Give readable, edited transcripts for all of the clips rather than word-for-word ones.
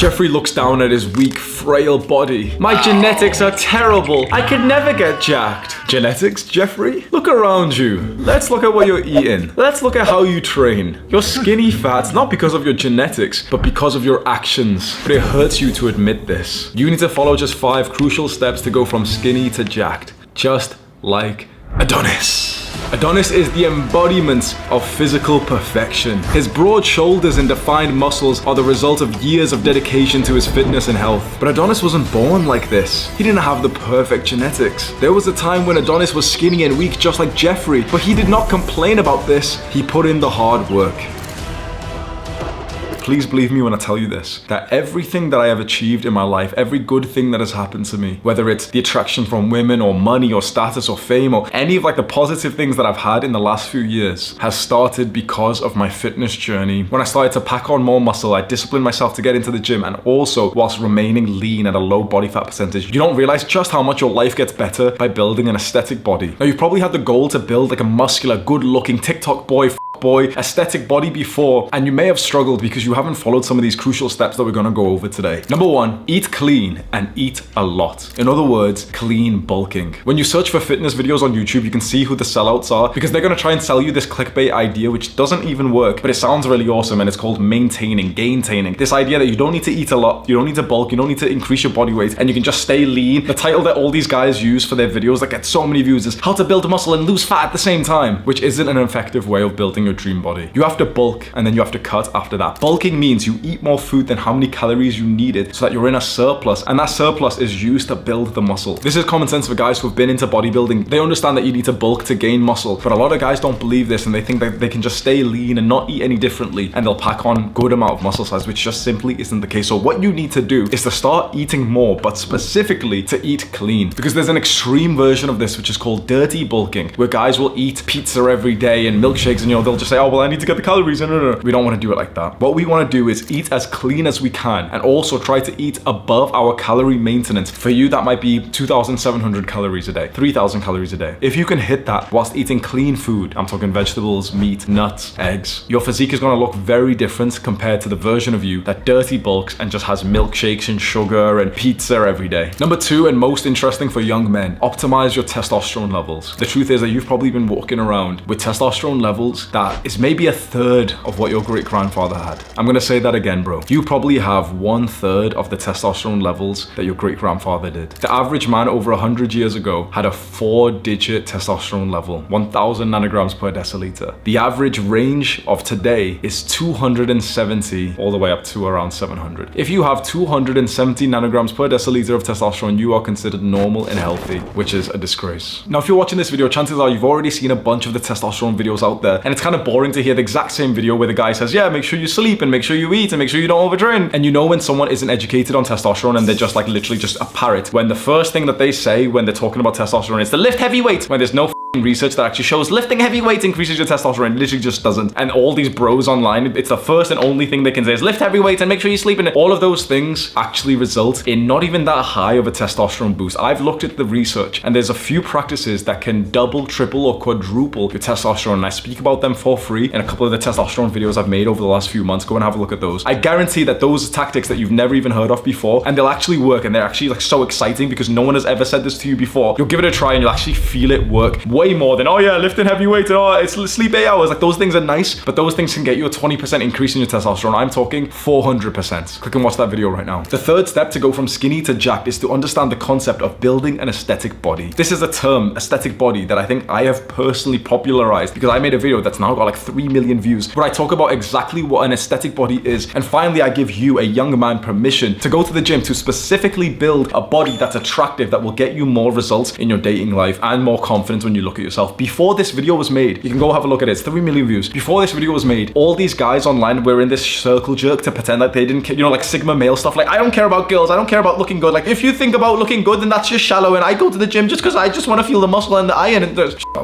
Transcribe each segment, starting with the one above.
Jeffrey looks down at his weak, frail body. My genetics are terrible. I could never get jacked. Genetics, Jeffrey? Look around you. Let's look at what you're eating. Let's look at how you train. You're skinny fat, not because of your genetics, but because of your actions. But it hurts you to admit this. You need to follow just 5 crucial steps to go from skinny to jacked. Just like Adonis. Adonis is the embodiment of physical perfection. His broad shoulders and defined muscles are the result of years of dedication to his fitness and health. But Adonis wasn't born like this. He didn't have the perfect genetics. There was a time when Adonis was skinny and weak just like Jeffrey, but he did not complain about this. He put in the hard work. Please believe me when I tell you this, that everything that I have achieved in my life, every good thing that has happened to me, whether it's the attraction from women or money or status or fame or any of like the positive things that I've had in the last few years, has started because of my fitness journey. When I started to pack on more muscle, I disciplined myself to get into the gym, and also whilst remaining lean at a low body fat percentage. You don't realize just how much your life gets better by building an aesthetic body. Now, you've probably had the goal to build like a muscular, good looking TikTok boy, aesthetic body before, and you may have struggled because you haven't followed some of these crucial steps that we're gonna go over today. Number 1, eat clean and eat a lot. In other words, clean bulking. When you search for fitness videos on YouTube, you can see who the sellouts are because they're gonna try and sell you this clickbait idea which doesn't even work, but it sounds really awesome, and it's called maintaining, gaintaining. This idea that you don't need to eat a lot, you don't need to bulk, you don't need to increase your body weight, and you can just stay lean. The title that all these guys use for their videos that get so many views is how to build muscle and lose fat at the same time, which isn't an effective way of building your dream body. You have to bulk and then you have to cut after that. Bulking means you eat more food than how many calories you needed so that you're in a surplus, and that surplus is used to build the muscle. This is common sense for guys who have been into bodybuilding. They understand that you need to bulk to gain muscle, but a lot of guys don't believe this and they think that they can just stay lean and not eat any differently and they'll pack on good amount of muscle size, which just simply isn't the case. So what you need to do is to start eating more, but specifically to eat clean, because there's an extreme version of this which is called dirty bulking, where guys will eat pizza every day and milkshakes, and they'll just say, oh well, I need to get the calories. No. We don't want to do it like that. What we want to do is eat as clean as we can, and also try to eat above our calorie maintenance. For you, that might be 2,700 calories a day, 3,000 calories a day. If you can hit that whilst eating clean food, I'm talking vegetables, meat, nuts, eggs, your physique is going to look very different compared to the version of you that dirty bulks and just has milkshakes and sugar and pizza every day. Number 2, and most interesting for young men, optimize your testosterone levels. The truth is that you've probably been walking around with testosterone levels that is maybe a third of what your great-grandfather had. I'm gonna say that again, bro. You probably have 1/3 of the testosterone levels that your great-grandfather did. The average man over 100 years ago had a 4-digit testosterone level, 1,000 nanograms per deciliter. The average range of today is 270 all the way up to around 700. If you have 270 nanograms per deciliter of testosterone, you are considered normal and healthy, which is a disgrace. Now, if you're watching this video, chances are you've already seen a bunch of the testosterone videos out there, and it's kind of boring to hear the exact same video where the guy says, yeah, make sure you sleep and make sure you eat and make sure you don't overtrain. And you know when someone isn't educated on testosterone and they're just like literally just a parrot, when the first thing that they say when they're talking about testosterone is to lift heavy weights, when there's no research that actually shows lifting heavy weights increases your testosterone. It literally just doesn't. And all these bros online, it's the first and only thing they can say is lift heavy weights and make sure you sleep. And all of those things actually result in not even that high of a testosterone boost. I've looked at the research, and there's a few practices that can double, triple, or quadruple your testosterone, and I speak about them for free in a couple of the testosterone videos I've made over the last few months. Go and have a look at those. I guarantee that those tactics that you've never even heard of before, and they'll actually work, and they're actually like so exciting because no one has ever said this to you before. You'll give it a try and you'll actually feel it work way more than, oh yeah, lifting heavy weight and oh, it's sleep 8 hours. Like, those things are nice, but those things can get you a 20% increase in your testosterone. I'm talking 400%. Click and watch that video right now. The third step to go from skinny to jacked is to understand the concept of building an aesthetic body. This is a term, aesthetic body, that I think I have personally popularized because I made a video that's now got like 3 million views where I talk about exactly what an aesthetic body is. And finally, I give you, a young man, permission to go to the gym to specifically build a body that's attractive, that will get you more results in your dating life and more confidence when you look at yourself. Before this video was made, you can go have a look at it, it's 3 million views. Before this video was made, all these guys online were in this circle jerk to pretend like they didn't care, like Sigma male stuff, like I don't care about girls, I don't care about looking good. Like, if you think about looking good, then that's just shallow, and I go to the gym just because I just want to feel the muscle and the iron. And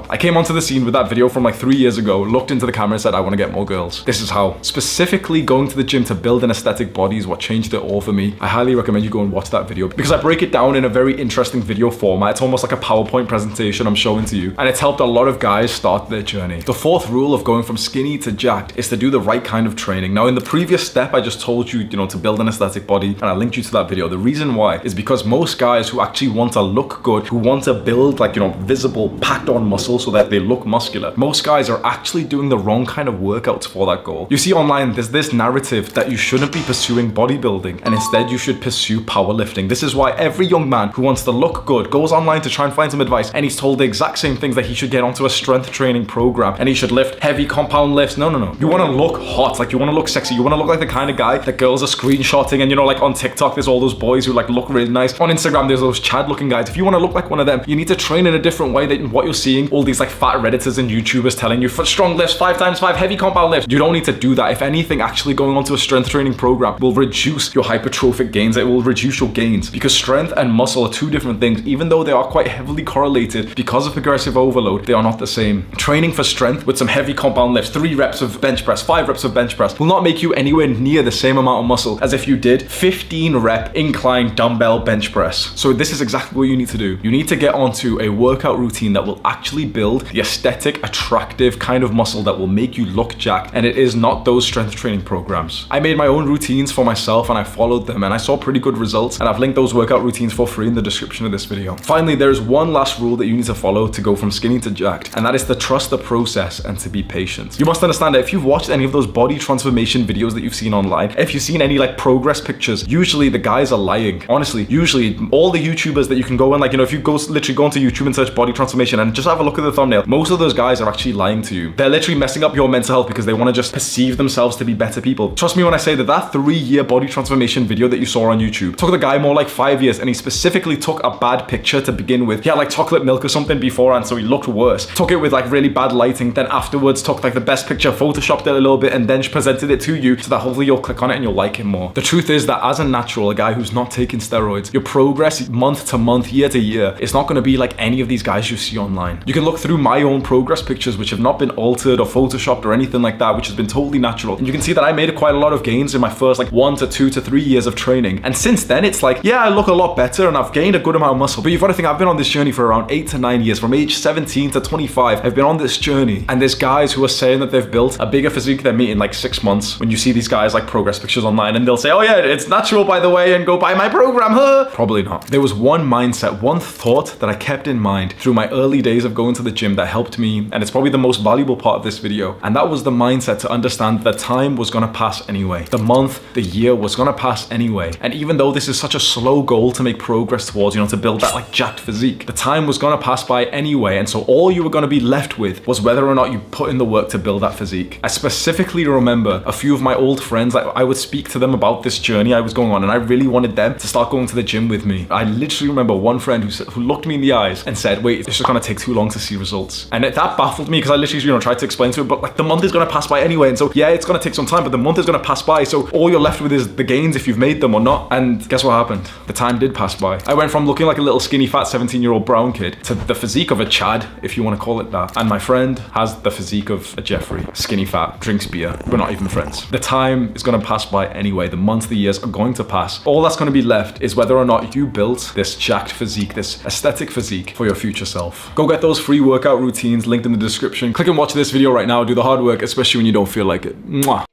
I came onto the scene with that video from like 3 years ago, looked into the camera and said, I want to get more girls. This is how. Specifically going to the gym to build an aesthetic body is what changed it all for me. I highly recommend you go and watch that video because I break it down in a very interesting video format. It's almost like a PowerPoint presentation I'm showing to you. you. And it's helped a lot of guys start their journey. The fourth rule of going from skinny to jacked is to do the right kind of training. Now, in the previous step, I just told you, to build an aesthetic body, and I linked you to that video. The reason why is because most guys who actually want to look good, who want to build visible packed on muscle so that they look muscular, most guys are actually doing the wrong kind of workouts for that goal. You see online, there's this narrative that you shouldn't be pursuing bodybuilding and instead you should pursue powerlifting. This is why every young man who wants to look good goes online to try and find some advice, and he's told the exact same things, that he should get onto a strength training program and he should lift heavy compound lifts. No. You want to look hot, you want to look sexy, you want to look like the kind of guy that girls are screenshotting, and on TikTok there's all those boys who look really nice. On Instagram there's those Chad looking guys. If you want to look like one of them, you need to train in a different way than what you're seeing all these fat Redditors and YouTubers telling you, for strong lifts, 5x5 heavy compound lifts. You don't need to do that. If anything, actually going onto a strength training program will reduce your hypertrophic gains. It will reduce your gains, because strength and muscle are two different things. Even though they are quite heavily correlated because of progressive overload, they are not the same. Training for strength with some heavy compound lifts, 3 reps of bench press, 5 reps of bench press, will not make you anywhere near the same amount of muscle as if you did 15 rep incline dumbbell bench press. So this is exactly what you need to do. You need to get onto a workout routine that will actually build the aesthetic, attractive kind of muscle that will make you look jacked, and it is not those strength training programs. I made my own routines for myself and I followed them, and I saw pretty good results, and I've linked those workout routines for free in the description of this video. Finally, there is one last rule that you need to follow to go from skinny to jacked, and that is to trust the process and to be patient. You must understand that if you've watched any of those body transformation videos that you've seen online, if you've seen any progress pictures, usually the guys are lying. Honestly, usually all the YouTubers that you can go and if you literally go onto YouTube and search body transformation and just have a look at the thumbnail, most of those guys are actually lying to you. They're literally messing up your mental health because they want to just perceive themselves to be better people. Trust me when I say that 3-year body transformation video that you saw on YouTube took the guy more like 5 years, and he specifically took a bad picture to begin with. He had chocolate milk or something beforehand, so he looked worse. Took it with really bad lighting, then afterwards took the best picture, photoshopped it a little bit, and then presented it to you so that hopefully you'll click on it and you'll like him more. The truth is that as a natural, a guy who's not taking steroids, your progress month to month, year to year, it's not going to be like any of these guys you see online. You can look through my own progress pictures, which have not been altered or photoshopped or anything like that, which has been totally natural, and you can see that I made quite a lot of gains in my first 1 to 2 to 3 years of training, and since then it's yeah, I look a lot better and I've gained a good amount of muscle. But you've got to think, I've been on this journey for around 8 to 9 years. From age 17 to 25, I've been on this journey, and there's guys who are saying that they've built a bigger physique than me in 6 months. When you see these guys progress pictures online, and they'll say, oh yeah, it's natural by the way, and go buy my program, huh? Probably not. There was one mindset, one thought that I kept in mind through my early days of going to the gym that helped me, and it's probably the most valuable part of this video, and that was the mindset to understand that time was gonna pass anyway. The month, the year was gonna pass anyway, and even though this is such a slow goal to make progress towards, to build that jacked physique, the time was gonna pass by anyway, and so all you were gonna be left with was whether or not you put in the work to build that physique. I specifically remember a few of my old friends, I would speak to them about this journey I was going on, and I really wanted them to start going to the gym with me. I literally remember one friend who looked me in the eyes and said, wait, it's just gonna take too long to see results. And that baffled me, because I literally tried to explain to him, but the month is gonna pass by anyway, and so yeah, it's gonna take some time, but the month is gonna pass by, so all you're left with is the gains if you've made them or not. And guess what happened? The time did pass by. I went from looking like a little skinny fat 17-year-old brown kid to the physique of a Chad, if you want to call it that. And my friend has the physique of a Jeffrey, skinny fat, drinks beer. We're not even friends. The time is going to pass by anyway. The months, the years are going to pass. All that's going to be left is whether or not you built this jacked physique, this aesthetic physique for your future self. Go get those free workout routines linked in the description. Click and watch this video right now. Do the hard work, especially when you don't feel like it. Mwah.